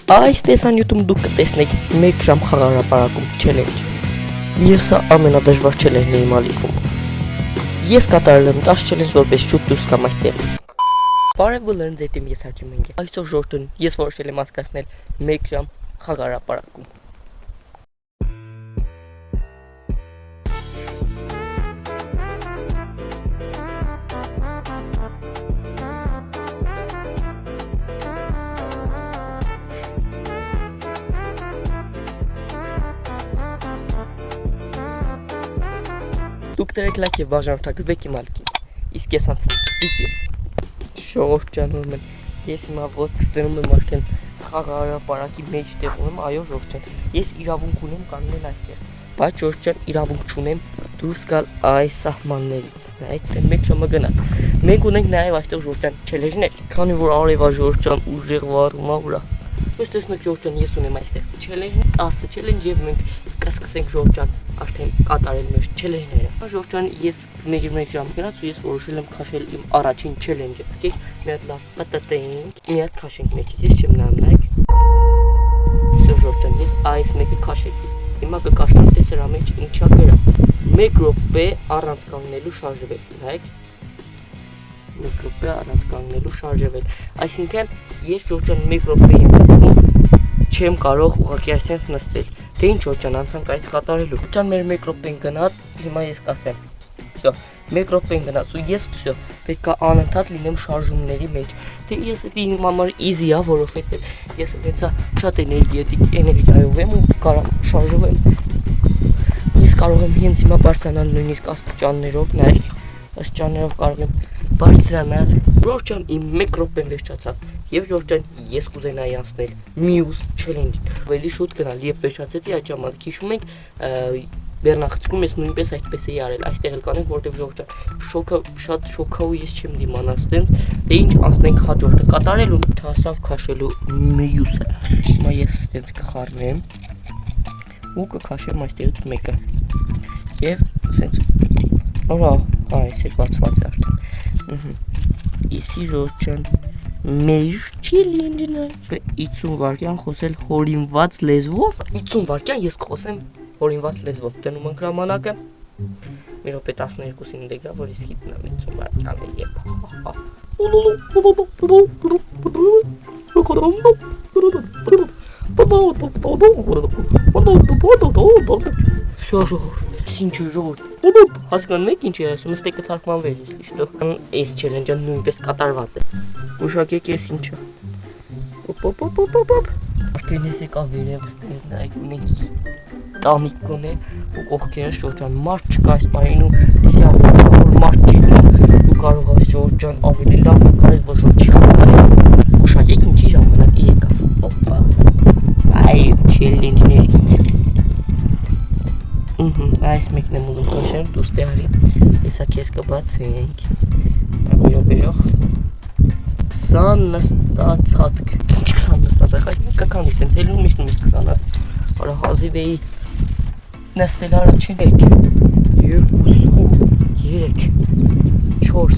Այս տեսանյութում դուք կտեսնեք 1 ժամ խաղարապարակում չելենջ։ Եվ սա ամենադժվար չելենջն է իմ ալիքում։ Ես կատարել եմ 10 չելենջ, որպես շուտ դուրս գամ այդտեղից։ Բարև բոլորին, ձեր թիմ ես Հակիմ ենք։ Այսօր ժողովուրդ ես որոշել եմ անցկացնել 1 ժամ խաղարապարակում։ Դուք դրեք լայք եւ բաժանորդագրվեք իմ ալիքին։ Իսկ ես անցած վիդեո։ Ժողովուրդ ջան, ես հիմա ոտքս դնում եմ արդեն խաղարապարակի մեջտեղում եմ, այո ժողովուրդ ջան, ես իրավունք ունեմ կանգնել այստեղ, բայց ժողովուրդ ջան, իրավունք չունեմ դուրս գալ այս սահմաններից։ Նայեք, 1 ժամը գնաց։ Մենք ունենք նաեւ այստեղ ժողովուրդ ջան չելենջներ, քանի որ արևա ժողովուրդ ջան ուժեղ վառում է վրա։ Ըստ տեսնեք ժողովուրդ ջան, ես ունեմ այստեղ չելենջ, 10 չելենջ եւ մենք կսկսենք ժողովուրդ ջան արդեն կատարել մեր չելենջները։ Ժողովուրդ ջան, ես 1 ժամ գնաց ու ես որոշել եմ քաշել իմ առաջին չելենջը։ Okay, մի հատ լավ պատտենք, մի հատ քաշենք մեջից, ես չեմ նայում, նայեք։ Всё ժողովուրդ ջան, ես այս մեկը քաշեցի։ Հիմա կկաշնեմ, թե սրա մեջ ինչա գրած։ 1 րոպե առանց կանգնելու շարժվել, նայեք։ 1 րոպե առանց կանգնելու շարժվել։ Այսինքն ես ժողովուրդ ջան 1 րոպեի ընթացքում չեմ կարող ուղղակի այսպես նստել։ Թե ինչ օճան անցանք այս կատարելու։ Ջան մեր 1 րոպեն գնաց, հիմա ես կասեմ։ Всё, 1 րոպեն գնաց ու ես всё, պետք է անընդհատ լինեմ շարժումների մեջ։ Թե ես դա իմ համար easy է, որովհետեւ ես այնցա շատ էներգիայով եմ ու կարող շարժվեմ։ Ես կարող եմ հենց հիմա բարձրանալ նույնիսկ աստիճաններով, նայեք, աստիճաններով կարող եմ բարձրանալ։ Ժողովուրդ ջան, իմ 1 րոպեն վերջացավ։ Եվ ժողովուրդ ջան, ես կուզենայի անցնել մյուս չելենջ։ Ավելի շուտ գնալ եւ վերջացեցի այդ ժամանակ։ Հիշում եք, Բեռնախցիկում ես նույնպես այդպես էի արել։ Այստեղ էլ կանենք, որտեղ ժողովուրդ ջան, շոկը շատ շոկա ու ես չեմ դիմանա ստենց։ Դե ինչ անցնենք հաջորդը կատարելու, հասավ քաշելու մյուսը։ Հիմա ես ստենց կխառնեմ ու կքաշեմ այստեղից մեկը։ Եվ սենց օրա, այս է բացված է արդեն։ Իսի ժողովուրդ ջան, մեր չելենջն է 50 վայրկյան խոսել հորինված լեզվով։ 50 վայրկյան ես կխոսեմ հորինված լեզվով։ Դնում ենք ժամանակը։ Մի րոպե 12-ին դե գա, որ իսկ հիմնամ 50 վայրկյանը Всё ժողովուրդ, ինչ ժողովուրդ։ Հասկանում եք ինչ է ասում, ստեկը թարգմանվել է, что այս չելենջը նույնպես կատարված է։ Ուշակեք ես ինչա։ Օպ։ Արդեն ես եկա վերևս դեր, նայեք, ունենք տանիք կոնե ու կողքերը ժողովուրդ ջան, մարդ չկա այս պահին ու էսի ավելի որ մարդ չի դու կարող ես ժողովուրդ ջան ավելի լավ նկարել, ոչ որ չի խանգարել։ Ուշակեք ինչի ժամանակի եկավ։ Օպա։ Այ չելենջների։ Այս մեկն եմ ուզում քաշել, դու ստեղարի։ Հեսա քեզ կբացենք։ Մի րոպե ժող։ 20 նստացածք։ Ինչ 20 նստացածք, կքանի սենց հելում միշտ 20-ը։ Արա հազիվ էի նստել առաջին 1, 2, 3, 4, 5, 6,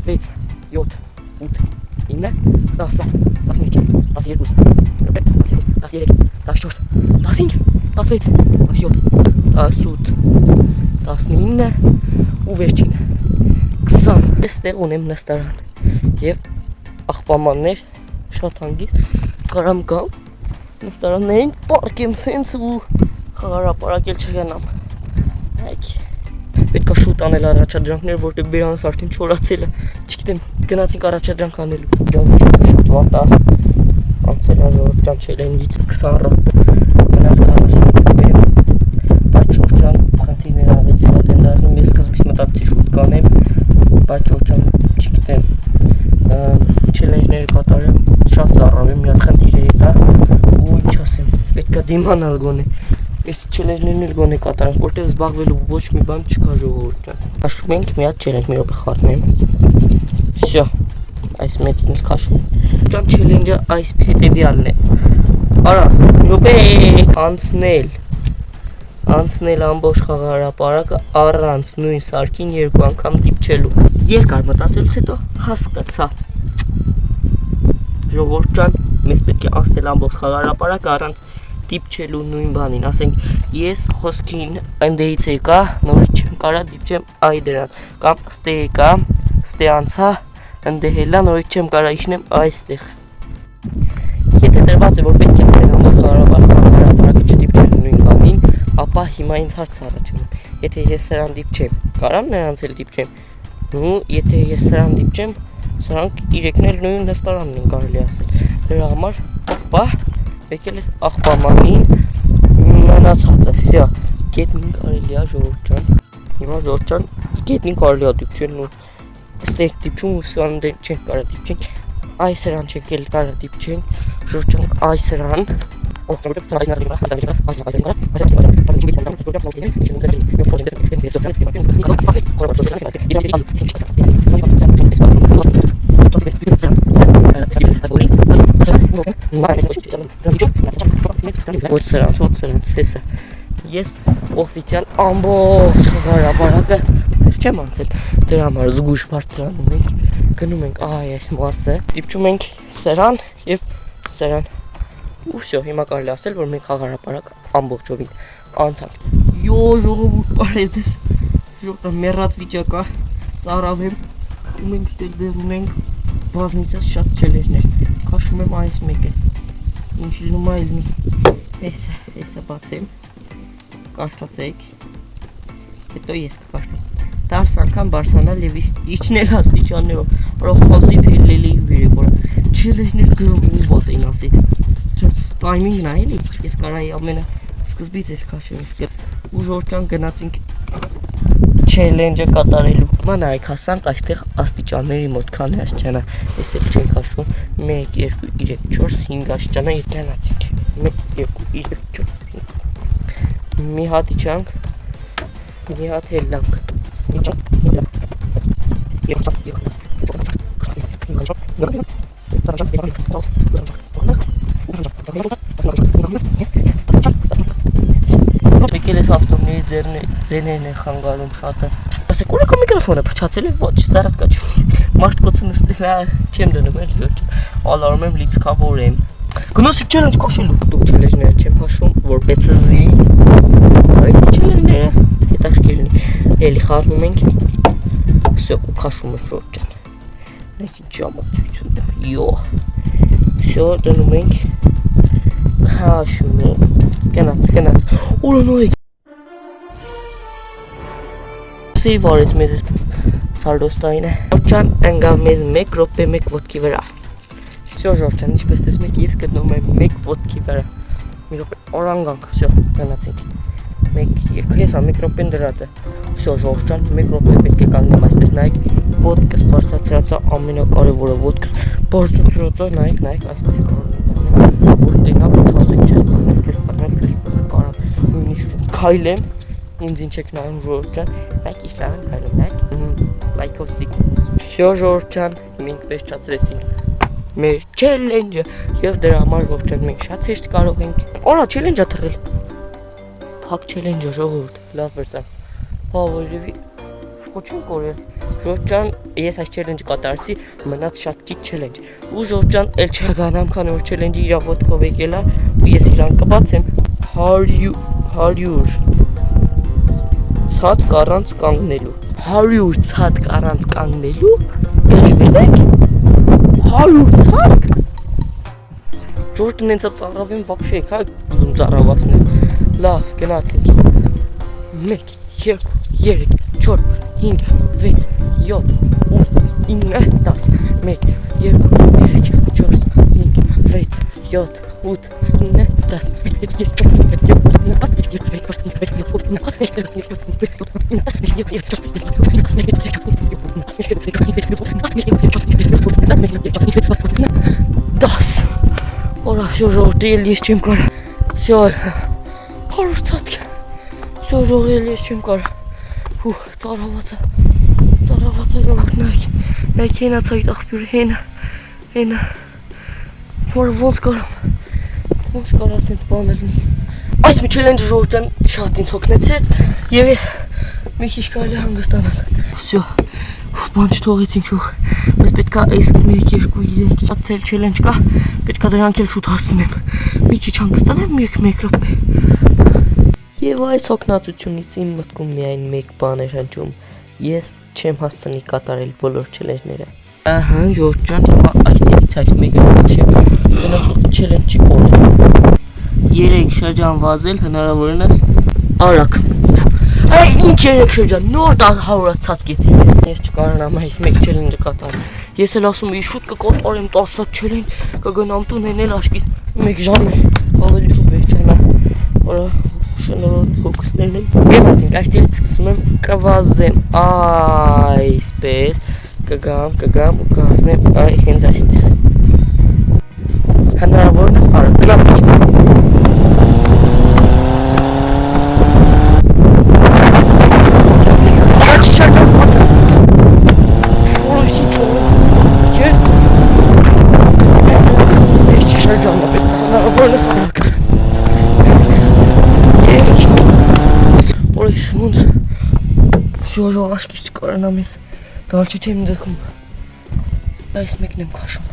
7, 8, 9, 10, 11, 12, 13, 14, 15, 16, 17, 18, 19 ու վերջինը 20։ Այստեղ ունեմ նստարան եւ աղբամաններ շատ հանգիստ կարամ գամ նստարաններին պարկեմ սենց ու խաղարապարակել չգնամ։ Այք պետք է շուտ անել առաջադրանքներ, որտեղ բերանս արդեն չորացել է։ Չգիտեմ, գնացինք առաջադրանք անելու։ Ժողովուրդ շատ վատ է։ Անցել է ժողովուրդ ջան չելենջից 20 րոպե։ Գնաց 40 րոպե։ Բայց ժողովուրդ ջան, խնդիրներ ավելի շատ են դառնում։ Ես սկզբից մտածեցի շուտ կանեմ, բայց ժողովուրդ ջան, չգիտեմ, չելենջները կատարեմ, շատ ծառավ եմ, մի հատ խնդիր է դա ու ինչ ասեմ, պետք է դիմանալ գոնե։ Այս չելենջներն էլ գոնե կատարենք, որտեղ զբաղվելու ոչ մի բան չկա ժողովուրդ ջան։ Քաշում ենք մի հատ չելենջ, մի րոպե խառնեմ։ Всё, այս մեկին էլ քաշում։ Ջան չելենջը այս հետևյալն է։ Արա, մի րոպե անցնել ամբողջ խաղարապարակը առանց նույն սարքին 2 անգամ դիպչելու։ Երկար մտածելուց հետո հասկացա։ Ժողովուրդ ջան, մեզ պետք է անցնել ամբողջ խաղարապարակը առանց դիպչելու նույն բանին, ասենք ես խոսքին ընդեից եկա, նորից չեմ կարա դիպչեմ այ դրան, կամ ստե եկա, ստե անցա, ընդե հելա, նորից չեմ կարա իջնեմ այստեղ։ Եթե տրված է, որ պետք է ընտրեն ամբողջ խաղարապարակը չդիպչելու նույն բանին, ապա հիմա ինձ հարց առաջանում եմ, եթե ես սրան դիպչեմ, կարամ նրանց էլ դիպչեմ, ու եթե ես սրան դիպչեմ, սրանք իրեքն էլ նույն նստարանն են կարելի ասել, դրա համար, ապա եկել ես աղբամանին մնացածը, սյա, գետնին կարելի է ժողովուրդ ջան, հիմա ժողովուրդ ջան, գետնին կարելի է դիպչեն ու ստենք դիպչում ու սրան չենք կարա դիպչենք, այ սրան չենք էլ կարա դիպչենք, ժողովուրդ ջան, այ սրան, Ոչ սրանց, հեսա, ես օֆիցիալ ամբողջ խաղարապարակը չեմ անցել, դրա համար զգույշ բարձրանում ենք, գնում ենք այս մասը, դիպչում ենք սրան և սրան, ու վсё, հիմա կարելի ասել, որ մենք խաղարապարակ ամբողջովին անցանք, ժողովուրդ բարև ձեզ, ժողովուրդ մեռած վիճակա, ծարավ եմ, ու մենք ստեղ դեղ ունենք բազմիցս շատ չելեջներ, քաշում եմ այս մեկը, ինչ լինում այլ մի, հեսա բացեմ, կարդացեք, հետո ես կկարդամ, դարս անգամ բարսանալ և իջնել աստիճաններով, որով հազիվ հելելի վիրեք, որ չելեջներ գրողում վատ էին ասիտ, տայմինգն այելի, ես կարայի ամենը սկզբից ես քաշեմ, ու ժողովրդյան գնացինք չելենջը կատարելու, ման այք հասանք այստեղ աստիճանների մոտ քանի աստիճանա, ես էլ չենք հաշվում, 1, 2, 3, 4, 5 աստիճանա և գնացինք, 1, 2, 3, 4, 5, մի հատ իջանք, մի հատ հելանք, եկել ես ավտոմների ձեներն են խանգարում շատը, ասեք ուր է կա միկրոֆոնը փչացել է, ոչ, զարատ կա չուտի, մարդկոցը նստել չեմ դնում էլ ժոչ, ալարում եմ լիցքավոր եմ, գնոսիկ չելենջ կաշելու, դուք չելենջները չեմ հաշվում, որպես զի, արեք չելենջները, հետաշկերն էլի խարնում ենք, վսյո ու քաշում ենք ժոչ ճան, նեք ինչ ժամացույցուն եմ, վսյո դնում ենք, քաշում ենք, գնաց, ուրանոյք, Սեյվ արեց մեզ սարդոստայինը, ժորջան ընգավ մեզ 1 րոպե 1 ոտքի վրա, վսյո ժորջան, ինչպես տեսնում եք, ես գտնում եմ 1 ոտքի վրա, մի րոպե օրանգանք, վսյո, գնացինք, 1, 2, հեսա 1 րոպեն դրած է, վսյո ժորջան, 1 րոպե պետք է կանգնեմ, այսպես նայեք, ոտքս բարձրացրածա ամենակարևորը, ոտքս բարձրացրածա, նայեք, այսպես կարող որ տենակ, չասեք, չես պարնել, կարամ, նույնիսկ քայլեմ, ինձ ինչ եք նայում ժողովուրդ ջան, նայք իսլամ են քայլում, նայք, լայքոսիկ, վսյո ժողովուրդ ջան, մենք վերջացրեցինք մեր չելենջը և դրա համար ժողովուրդ ջան, մենք շատ հեշտ կարող ենք, օրա չելենջա թռել, փակ չելենջը ժողովուրդ, լավ վերցան, հավորևի, խոչին կորել, ժողովուրդ ջան, ես այս չելենջը կատարեցի, մնաց շատ քիչ չելենջ, ու ժողովուրդ ջան, էլ չգանամ, քանի որ չելենջը իրա ոտքով եկել է, ու ես իրան կբացեմ 100 ցածկ առանց կանգնելու, 100 ցածկ առանց կանգնելու, գժվել եք, 100 ցածկ, ժողովուրդը նենցա ծարավ եմ, վապշե եք, հա ծարավացնել, լավ, գնացինք, 1, 2, 3, 4, 5, 6, 7, 8, 9, 10, 1, 2, 3, 4, 5, 6, 7, 8, 9, 10, Ora, всё желтое есть чем кор. Всё. Хорош цатки. Всё желтое есть чем кор. Ух, ծարավացա ժողովուրդ նայք հենա ցայտ աղբյուր հենա որ ոնց կարա սենց բաներ լինի այս մի չելենջը ժողովուրդան շատ ինձ հոգնեցրեց և ես մի քիչ կարելի հանգստանալ վсё Բան չթողեցինք շուտ։ Բայց պետքա այս 1 2 3 ցել չելենջ կա։ Պետքա դրանք էլ շուտ հասնեմ։ Մի քիչ հանգստանեմ 1 րոպե։ Եվ այս օգնածությունից իմ մտքում միայն մեկ բան էր հնչում։ Ես չեմ հասցնի կատարել բոլոր չելենջները։ Ահա, Ժորժ ջան, հիմա այստեղից այս մեկը քաշեմ։ Գնացող չելենջի կողմը։ 3 շրջան վազել հնարավորինս արագ։ Ay ինչ երեք շրջան, նոր 100-ը ցածկեցի ես չկարանամ այս մեկ չելենջը կատարել։ Ես էլ ասում եմ շուտ կկատարեմ 10 չելենջ, կգնամ տուն ենել աշկից 1 ժամ է, ավելի շուտ վերջանա։ Որա շնորհոտ ֆոկուսներն եմ։ Գնացինք, այստեղից սկսում եմ կվազեմ այսպես, կգամ ու կհասնեմ այ հենց այստեղ։ Հնարավորինս արագ գնացինք։ Շո աշկից չկարանամ ես դալչի չեմ դրքում այս մեկն եմ քաշում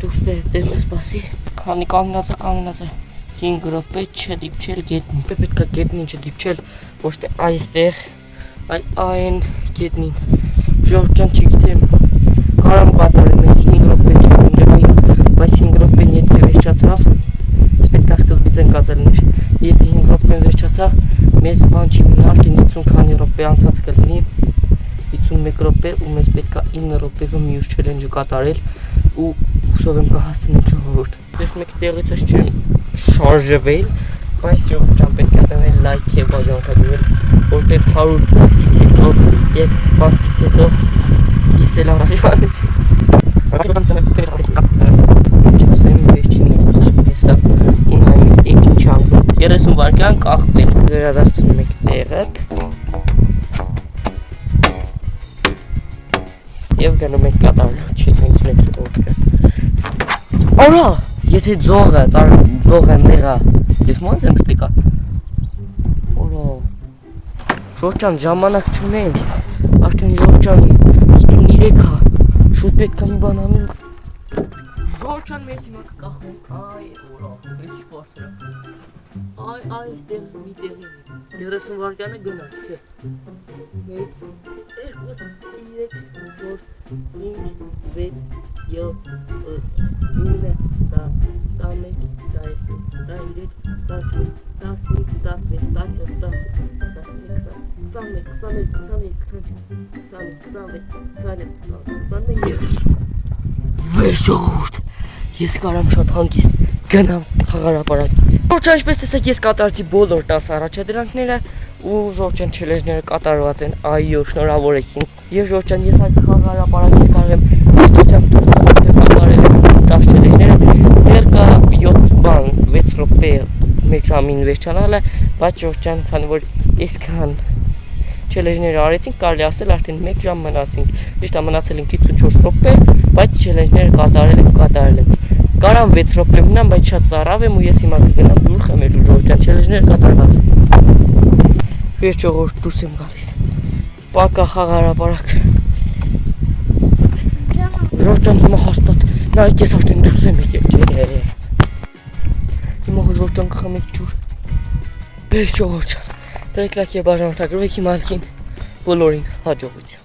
դուս դեմ սպասի քանի կանգնած է 5 րոպե չդիպչել գետնին պետք է գետնին չդիպչել ոչ թե այստեղ այն գետնին Ժորժ ջան չգիտեմ կարամ կատարեմ ես 5 րոպե չեմ բայց 5 րոպեն եթե վերջացավ պետք է սկզբից են կացել եթե 5 րոպեն վերջացավ մեզ բան չի մնալ 50 քանի րոպե անցած կլինի 51 րոպե ու մեզ պետք է 9 րոպեվը մյուս չելենջը կատարել ու հուսով եմ կհասցնենք ժողովուրդ ես մեկ տեղից չեմ շարժվել բայց Ժորժ ջան պետք է տանել լայք եւ բաժանորդագրել որտեվ 100 ցանկից հետո եւ վազքից հետո ես էլ արժանի չասեմ վերջինը հեսա ունայն ինչ անգամ 30 վայրկյան կախվել վերադարձնում եք տեղը եւ գնում եք կատարելու չելենջներ շուտ Արա եթե ձողը մեղա ես ոնց եմ ստեկա Արա Ժորժ ջան ժամանակ չունենք արդեն Ժորժ ջան 53 է շուտ պետք է մի բան անենք Ժորժ ջան մեզ հիմա կկախենք այ օրա ես չկարծեմ այ այստեղ մի տեղի 30 վայրկյանը գնաց 1 2 3 4 5 6 7 9 Վերջորդ ես կարամ շատ հանգիստ գնամ խաղարապարակից Ժորժ ինչպես տեսեք ես կատարեցի բոլոր 10 առաջադրանքները ու Ժորժ ջան չելենջները կատարված են այո շնորհավոր եք ինձ եւ Ժորժ ջան ես այս խաղարապարակից կարող եմ իշխությամբ կատարել եմ 10 չելենջները երկա 7 բան 6 րոպե 1 ժամին վերջանալ է բայց Ժորժ ջան քանի որ այսքան չելենջները արեցինք կարելի ասել արդեն 1 ժամ մնացինք ճիշտ է մնացել են 54 րոպե բայց չելենջները կատարել եմ Կարամ 6 րոպե մնամ, բայց շատ ծարավ եմ ու ես հիմա կգնամ դուր խմելու Ժորժ ջան չելենջները կատարված են Վերջ ժողովուրդ դուրս եմ գալիս Պակա խաղարապարակ Ժորժ ջան հիմա հաստատ նայեք ես արդեն դուրս եմ եկել Հիմա Ժորժ ջան կխմենք ջուր Վերջ ժողովուրդ ջան Դրեք լայք եւ բաժանորդագրվեք իմ ալքին բոլորին հաջողություն